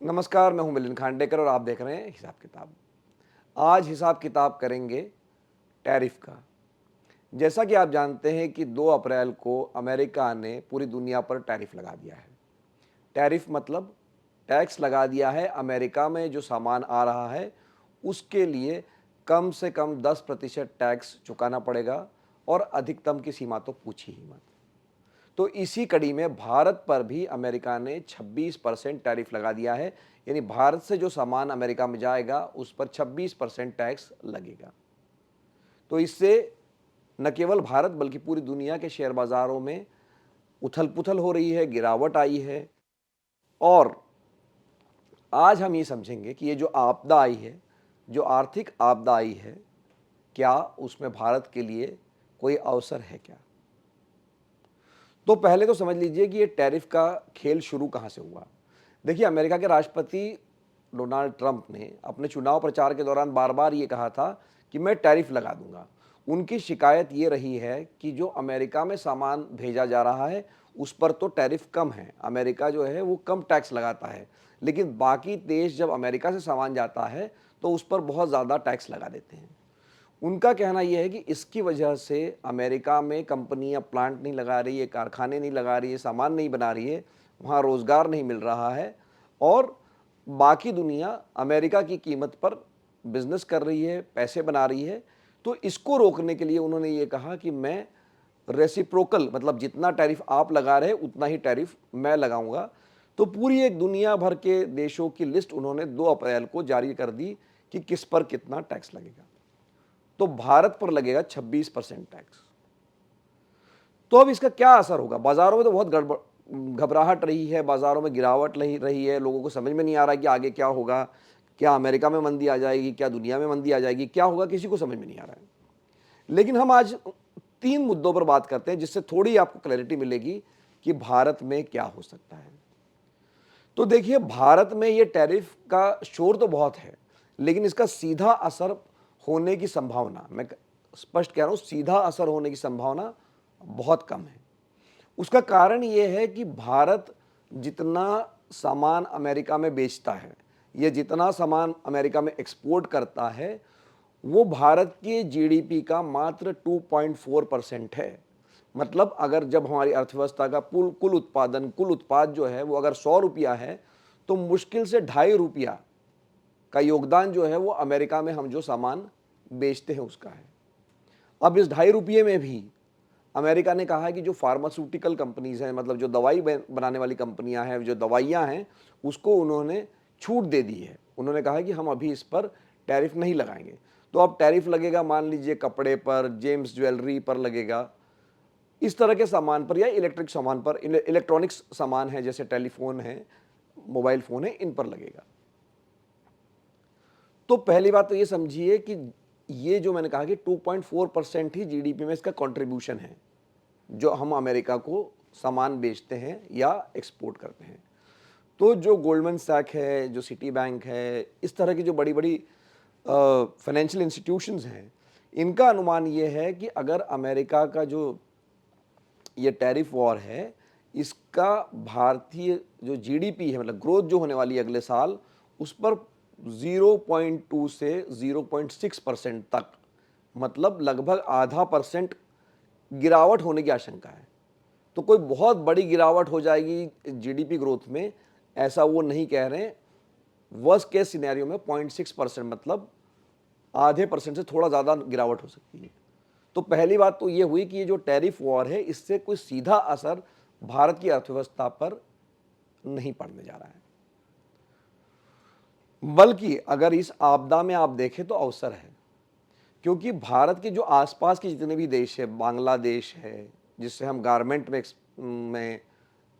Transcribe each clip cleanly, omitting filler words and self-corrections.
नमस्कार, मैं हूं मिलिंद खांडेकर और आप देख रहे हैं हिसाब किताब। आज हिसाब किताब करेंगे टैरिफ का। जैसा कि आप जानते हैं कि 2 अप्रैल को अमेरिका ने पूरी दुनिया पर टैरिफ लगा दिया है। टैरिफ मतलब टैक्स लगा दिया है। अमेरिका में जो सामान आ रहा है उसके लिए कम से कम 10% टैक्स चुकाना पड़ेगा और अधिकतम की सीमा तो पूछी ही मत। तो इसी कड़ी में भारत पर भी अमेरिका ने 26% टैरिफ लगा दिया है। यानी भारत से जो सामान अमेरिका में जाएगा उस पर 26% टैक्स लगेगा। तो इससे न केवल भारत बल्कि पूरी दुनिया के शेयर बाजारों में उथल पुथल हो रही है, गिरावट आई है। और आज हम ये समझेंगे कि ये जो आपदा आई है, जो आर्थिक आपदा आई है, क्या उसमें भारत के लिए कोई अवसर है क्या? तो पहले तो समझ लीजिए कि ये टैरिफ का खेल शुरू कहाँ से हुआ। देखिए, अमेरिका के राष्ट्रपति डोनाल्ड ट्रंप ने अपने चुनाव प्रचार के दौरान बार बार ये कहा था कि मैं टैरिफ लगा दूंगा। उनकी शिकायत ये रही है कि जो अमेरिका में सामान भेजा जा रहा है उस पर तो टैरिफ कम है, अमेरिका जो है वो कम टैक्स लगाता है, लेकिन बाकी देश जब अमेरिका से सामान जाता है तो उस पर बहुत ज़्यादा टैक्स लगा देते हैं। उनका कहना यह है कि इसकी वजह से अमेरिका में कंपनियां प्लांट नहीं लगा रही है, कारखाने नहीं लगा रही है, सामान नहीं बना रही है, वहाँ रोज़गार नहीं मिल रहा है और बाकी दुनिया अमेरिका की कीमत पर बिजनेस कर रही है, पैसे बना रही है। तो इसको रोकने के लिए उन्होंने ये कहा कि मैं रेसिप्रोकल मतलब जितना टैरिफ आप लगा रहे उतना ही टैरिफ मैं लगाऊंगा। तो पूरी एक दुनिया भर के देशों की लिस्ट उन्होंने 2 अप्रैल को जारी कर दी कि किस पर कितना टैक्स लगेगा। तो भारत पर लगेगा 26% टैक्स। तो अब इसका क्या असर होगा? बाजारों में तो बहुत गड़बड़ घबराहट रही है, बाजारों में गिरावट रही है, लोगों को समझ में नहीं आ रहा है कि आगे क्या होगा। क्या अमेरिका में मंदी आ जाएगी, क्या दुनिया में मंदी आ जाएगी, क्या होगा, किसी को समझ में नहीं आ रहा है। लेकिन हम आज 3 मुद्दों पर बात करते हैं जिससे थोड़ी आपको क्लैरिटी मिलेगी कि भारत में क्या हो सकता है। तो देखिए, भारत में ये टैरिफ का शोर तो बहुत है, लेकिन इसका सीधा असर होने की संभावना, मैं स्पष्ट कह रहा हूं, सीधा असर होने की संभावना बहुत कम है। उसका कारण यह है कि भारत जितना सामान अमेरिका में बेचता है या जितना सामान अमेरिका में एक्सपोर्ट करता है वो भारत के जीडीपी का मात्र 2.4% है। मतलब अगर जब हमारी अर्थव्यवस्था का कुल उत्पाद जो है वो अगर 100 रुपया है तो मुश्किल से 2.5 रुपया का योगदान जो है वो अमेरिका में हम जो सामान बेचते हैं उसका है। अब इस 2.5 रुपये में भी अमेरिका ने कहा है कि जो फार्मास्यूटिकल कंपनीज हैं, मतलब जो दवाई बनाने वाली कंपनियां हैं, जो दवाइयां हैं, उसको उन्होंने छूट दे दी है। उन्होंने कहा है कि हम अभी इस पर टैरिफ नहीं लगाएंगे। तो अब टैरिफ लगेगा, मान लीजिए कपड़े पर, जेम्स ज्वेलरी पर लगेगा, इस तरह के सामान पर या इलेक्ट्रिक सामान पर, इलेक्ट्रॉनिक्स सामान है जैसे टेलीफोन है, मोबाइल फोन है, इन पर लगेगा। तो पहली बात तो ये समझिए कि ये जो मैंने कहा कि 2.4% ही जीडीपी में इसका कंट्रीब्यूशन है जो हम अमेरिका को सामान बेचते हैं या एक्सपोर्ट करते हैं। तो जो गोल्डमैन सैक है, जो सिटी बैंक है, इस तरह की जो बड़ी बड़ी फाइनेंशियल इंस्टीट्यूशंस हैं, इनका अनुमान ये है कि अगर अमेरिका का जो ये टैरिफ वॉर है इसका भारतीय जो जीडीपी है, मतलब ग्रोथ जो होने वाली है अगले साल, उस पर 0.2 से 0.6% तक, मतलब लगभग आधा % गिरावट होने की आशंका है। तो कोई बहुत बड़ी गिरावट हो जाएगी जीडीपी ग्रोथ में, ऐसा वो नहीं कह रहे हैं। वर्स्ट केस सिनेरियो में 0.6%, मतलब आधे % से थोड़ा ज़्यादा गिरावट हो सकती है। तो पहली बात तो ये हुई कि ये जो टैरिफ वॉर है इससे कोई सीधा असर भारत की अर्थव्यवस्था पर नहीं पड़ने जा रहा है, बल्कि अगर इस आपदा में आप देखें तो अवसर है। क्योंकि भारत के जो आसपास के जितने भी देश है, बांग्लादेश है जिससे हम गारमेंट में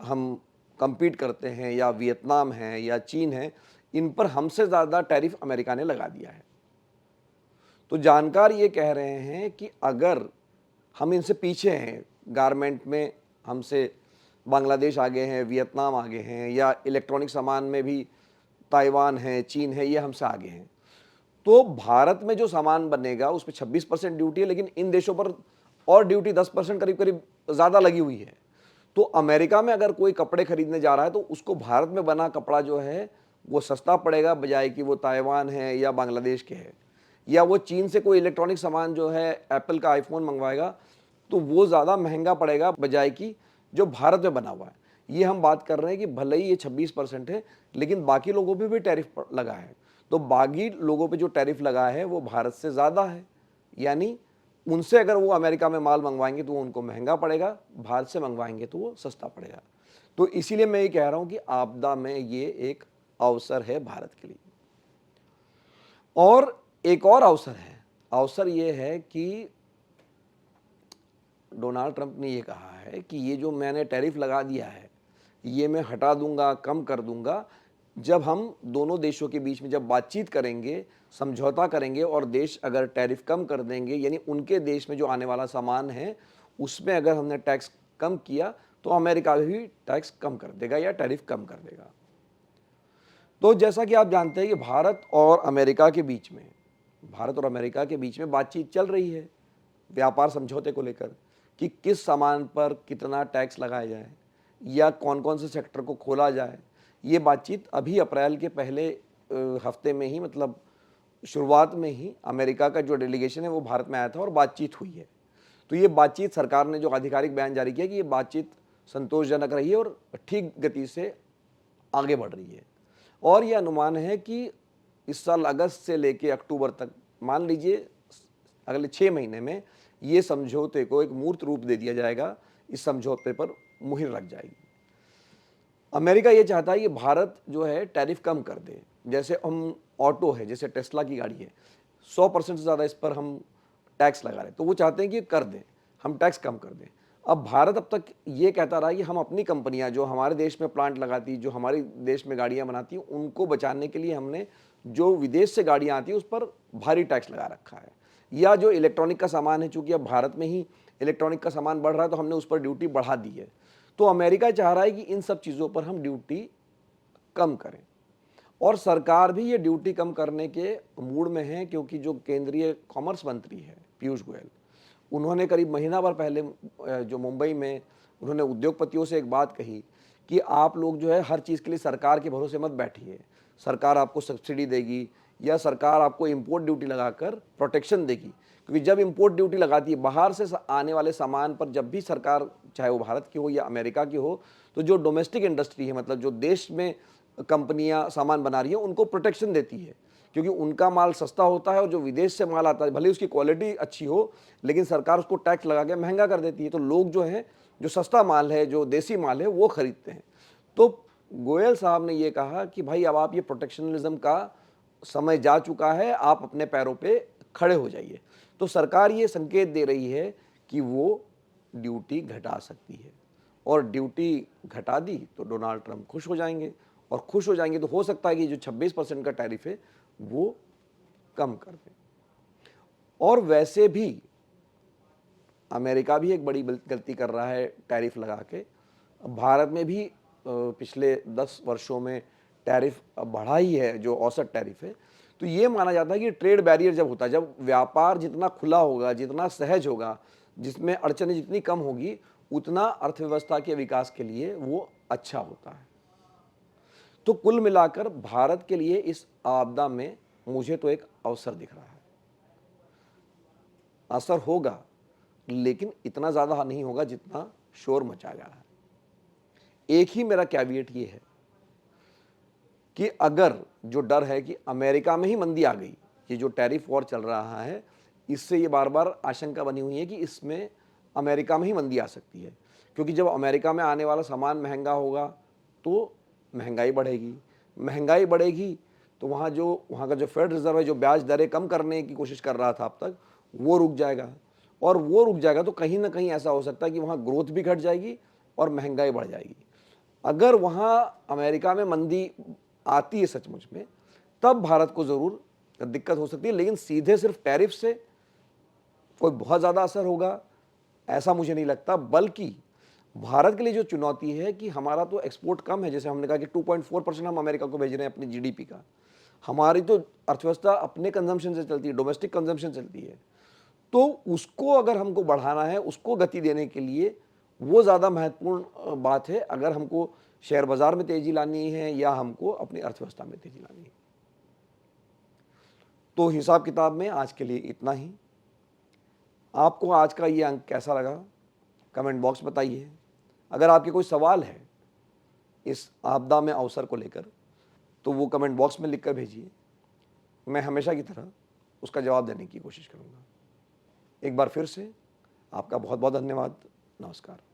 हम compete करते हैं, या वियतनाम है या चीन है, इन पर हमसे ज़्यादा टैरिफ अमेरिका ने लगा दिया है। तो जानकार ये कह रहे हैं कि अगर हम इनसे पीछे हैं, गारमेंट में हमसे बांग्लादेश आगे हैं, वियतनाम आगे हैं, या इलेक्ट्रॉनिक सामान में भी ताइवान है, चीन है, ये हमसे आगे हैं, तो भारत में जो सामान बनेगा उस पर 26% ड्यूटी है, लेकिन इन देशों पर और ड्यूटी 10% करीब करीब ज़्यादा लगी हुई है। तो अमेरिका में अगर कोई कपड़े खरीदने जा रहा है तो उसको भारत में बना कपड़ा जो है वो सस्ता पड़ेगा बजाय कि वो ताइवान है या बांग्लादेश के है, या वो चीन से कोई इलेक्ट्रॉनिक सामान जो है एप्पल का आईफोन मंगवाएगा तो वो ज़्यादा महंगा पड़ेगा बजाय कि जो भारत में बना हुआ है। ये हम बात कर रहे हैं कि भले ही ये 26% है, लेकिन बाकी लोगों पे भी टैरिफ लगा है, तो बाकी लोगों पे जो टैरिफ लगा है वो भारत से ज़्यादा है। यानी उनसे अगर वो अमेरिका में माल मंगवाएंगे तो वो उनको महंगा पड़ेगा, भारत से मंगवाएंगे तो वो सस्ता पड़ेगा। तो इसीलिए मैं ये कह रहा हूँ कि आपदा में ये एक अवसर है भारत के लिए। और एक और अवसर है, अवसर ये है कि डोनाल्ड ट्रंप ने ये कहा है कि ये जो मैंने टैरिफ लगा दिया है ये मैं हटा दूंगा, कम कर दूंगा, जब हम दोनों देशों के बीच में जब बातचीत करेंगे, समझौता करेंगे और देश अगर टैरिफ कम कर देंगे, यानी उनके देश में जो आने वाला सामान है उसमें अगर हमने टैक्स कम किया तो अमेरिका भी टैक्स कम कर देगा या टैरिफ कम कर देगा। तो जैसा कि आप जानते हैं कि भारत और अमेरिका के बीच में बातचीत चल रही है व्यापार समझौते को लेकर कि किस सामान पर कितना टैक्स लगाया जाए या कौन कौन से सेक्टर को खोला जाए। ये बातचीत अभी अप्रैल के पहले हफ्ते में ही, मतलब शुरुआत में ही अमेरिका का जो डेलीगेशन है वो भारत में आया था और बातचीत हुई है। तो ये बातचीत, सरकार ने जो आधिकारिक बयान जारी किया कि ये बातचीत संतोषजनक रही है और ठीक गति से आगे बढ़ रही है। और ये अनुमान है कि इस साल अगस्त से लेकर अक्टूबर तक, मान लीजिए अगले 6 महीने में, ये समझौते को एक मूर्त रूप दे दिया जाएगा, इस समझौते पर मुहर लग जाएगी। अमेरिका ये चाहता है कि भारत जो है टैरिफ कम कर दे। जैसे हम ऑटो है, जैसे टेस्ला की गाड़ी है, 100% से ज़्यादा इस पर हम टैक्स लगा रहे, तो वो चाहते हैं कि कर दें, हम टैक्स कम कर दें। अब भारत अब तक ये कहता रहा कि हम अपनी कंपनियां जो हमारे देश में प्लांट लगाती, जो हमारे देश में गाड़ियां बनाती, उनको बचाने के लिए हमने जो विदेश से गाड़ियां आती उस पर भारी टैक्स लगा रखा है। या जो इलेक्ट्रॉनिक का सामान है, चूंकि अब भारत में ही इलेक्ट्रॉनिक का सामान बढ़ रहा है तो हमने उस पर ड्यूटी बढ़ा दी है। तो अमेरिका चाह रहा है कि इन सब चीज़ों पर हम ड्यूटी कम करें, और सरकार भी ये ड्यूटी कम करने के मूड में है, क्योंकि जो केंद्रीय कॉमर्स मंत्री है पीयूष गोयल, उन्होंने करीब महीना भर पहले जो मुंबई में उन्होंने उद्योगपतियों से एक बात कही कि आप लोग जो है हर चीज़ के लिए सरकार के भरोसे मत बैठिए, सरकार आपको सब्सिडी देगी या सरकार आपको इंपोर्ट ड्यूटी लगाकर प्रोटेक्शन देगी। क्योंकि जब इंपोर्ट ड्यूटी लगाती है बाहर से आने वाले सामान पर, जब भी सरकार, चाहे वो भारत की हो या अमेरिका की हो, तो जो डोमेस्टिक इंडस्ट्री है, मतलब जो देश में कंपनियां सामान बना रही हैं, उनको प्रोटेक्शन देती है, क्योंकि उनका माल सस्ता होता है और जो विदेश से माल आता है भले उसकी क्वालिटी अच्छी हो, लेकिन सरकार उसको टैक्स लगा के महंगा कर देती है। तो लोग जो हैं, जो सस्ता माल है, जो देसी माल है, वो खरीदते हैं। तो गोयल साहब ने ये कहा कि भाई अब आप ये प्रोटेक्शनलिज्म का समय जा चुका है, आप अपने पैरों पे खड़े हो जाइए। तो सरकार ये संकेत दे रही है कि वो ड्यूटी घटा सकती है, और ड्यूटी घटा दी तो डोनाल्ड ट्रंप खुश हो जाएंगे, और खुश हो जाएंगे तो हो सकता है कि जो 26% का टैरिफ है वो कम कर दें। और वैसे भी अमेरिका भी एक बड़ी गलती कर रहा है टैरिफ लगा के। भारत में भी पिछले 10 वर्षों में टैरिफ बढ़ा ही है, जो औसत टैरिफ है। तो ये माना जाता है कि ट्रेड बैरियर जब होता है, जब व्यापार जितना खुला होगा, जितना सहज होगा, जिसमें अड़चनें जितनी कम होगी, उतना अर्थव्यवस्था के विकास के लिए वो अच्छा होता है। तो कुल मिलाकर भारत के लिए इस आपदा में मुझे तो एक अवसर दिख रहा है। असर होगा, लेकिन इतना ज़्यादा नहीं होगा जितना शोर मचा जा रहा है। एक ही मेरा कैविएट ये है कि अगर जो डर है कि अमेरिका में ही मंदी आ गई, ये जो टैरिफ वॉर चल रहा है, इससे ये बार बार आशंका बनी हुई है कि इसमें अमेरिका में ही मंदी आ सकती है, क्योंकि जब अमेरिका में आने वाला सामान महंगा होगा तो महंगाई बढ़ेगी तो वहाँ का जो फेडरल रिजर्व है, जो ब्याज दरें कम करने की कोशिश कर रहा था अब तक, वो रुक जाएगा, और वो रुक जाएगा तो कहीं ना कहीं ऐसा हो सकता है कि वहाँ ग्रोथ भी घट जाएगी और महंगाई बढ़ जाएगी। अगर वहाँ अमेरिका में मंदी आती है सचमुच में, तब भारत को ज़रूर दिक्कत हो सकती है, लेकिन सीधे सिर्फ टैरिफ से कोई बहुत ज़्यादा असर होगा ऐसा मुझे नहीं लगता। बल्कि भारत के लिए जो चुनौती है कि हमारा तो एक्सपोर्ट कम है, जैसे हमने कहा कि 2.4% हम अमेरिका को भेज रहे हैं अपनी जीडीपी का। हमारी तो अर्थव्यवस्था अपने कंजम्पशन से चलती है, डोमेस्टिक कंजम्पशन चलती है। तो उसको अगर हमको बढ़ाना है, उसको गति देने के लिए वो ज़्यादा महत्वपूर्ण बात है। अगर हमको शेयर बाज़ार में तेज़ी लानी है या हमको अपनी अर्थव्यवस्था में तेज़ी लानी है। तो हिसाब किताब में आज के लिए इतना ही। आपको आज का ये अंक कैसा लगा कमेंट बॉक्स बताइए। अगर आपके कोई सवाल है इस आपदा में अवसर को लेकर तो वो कमेंट बॉक्स में लिख कर भेजिए। मैं हमेशा की तरह उसका जवाब देने की कोशिश करूँगा। एक बार फिर से आपका बहुत बहुत धन्यवाद। नमस्कार।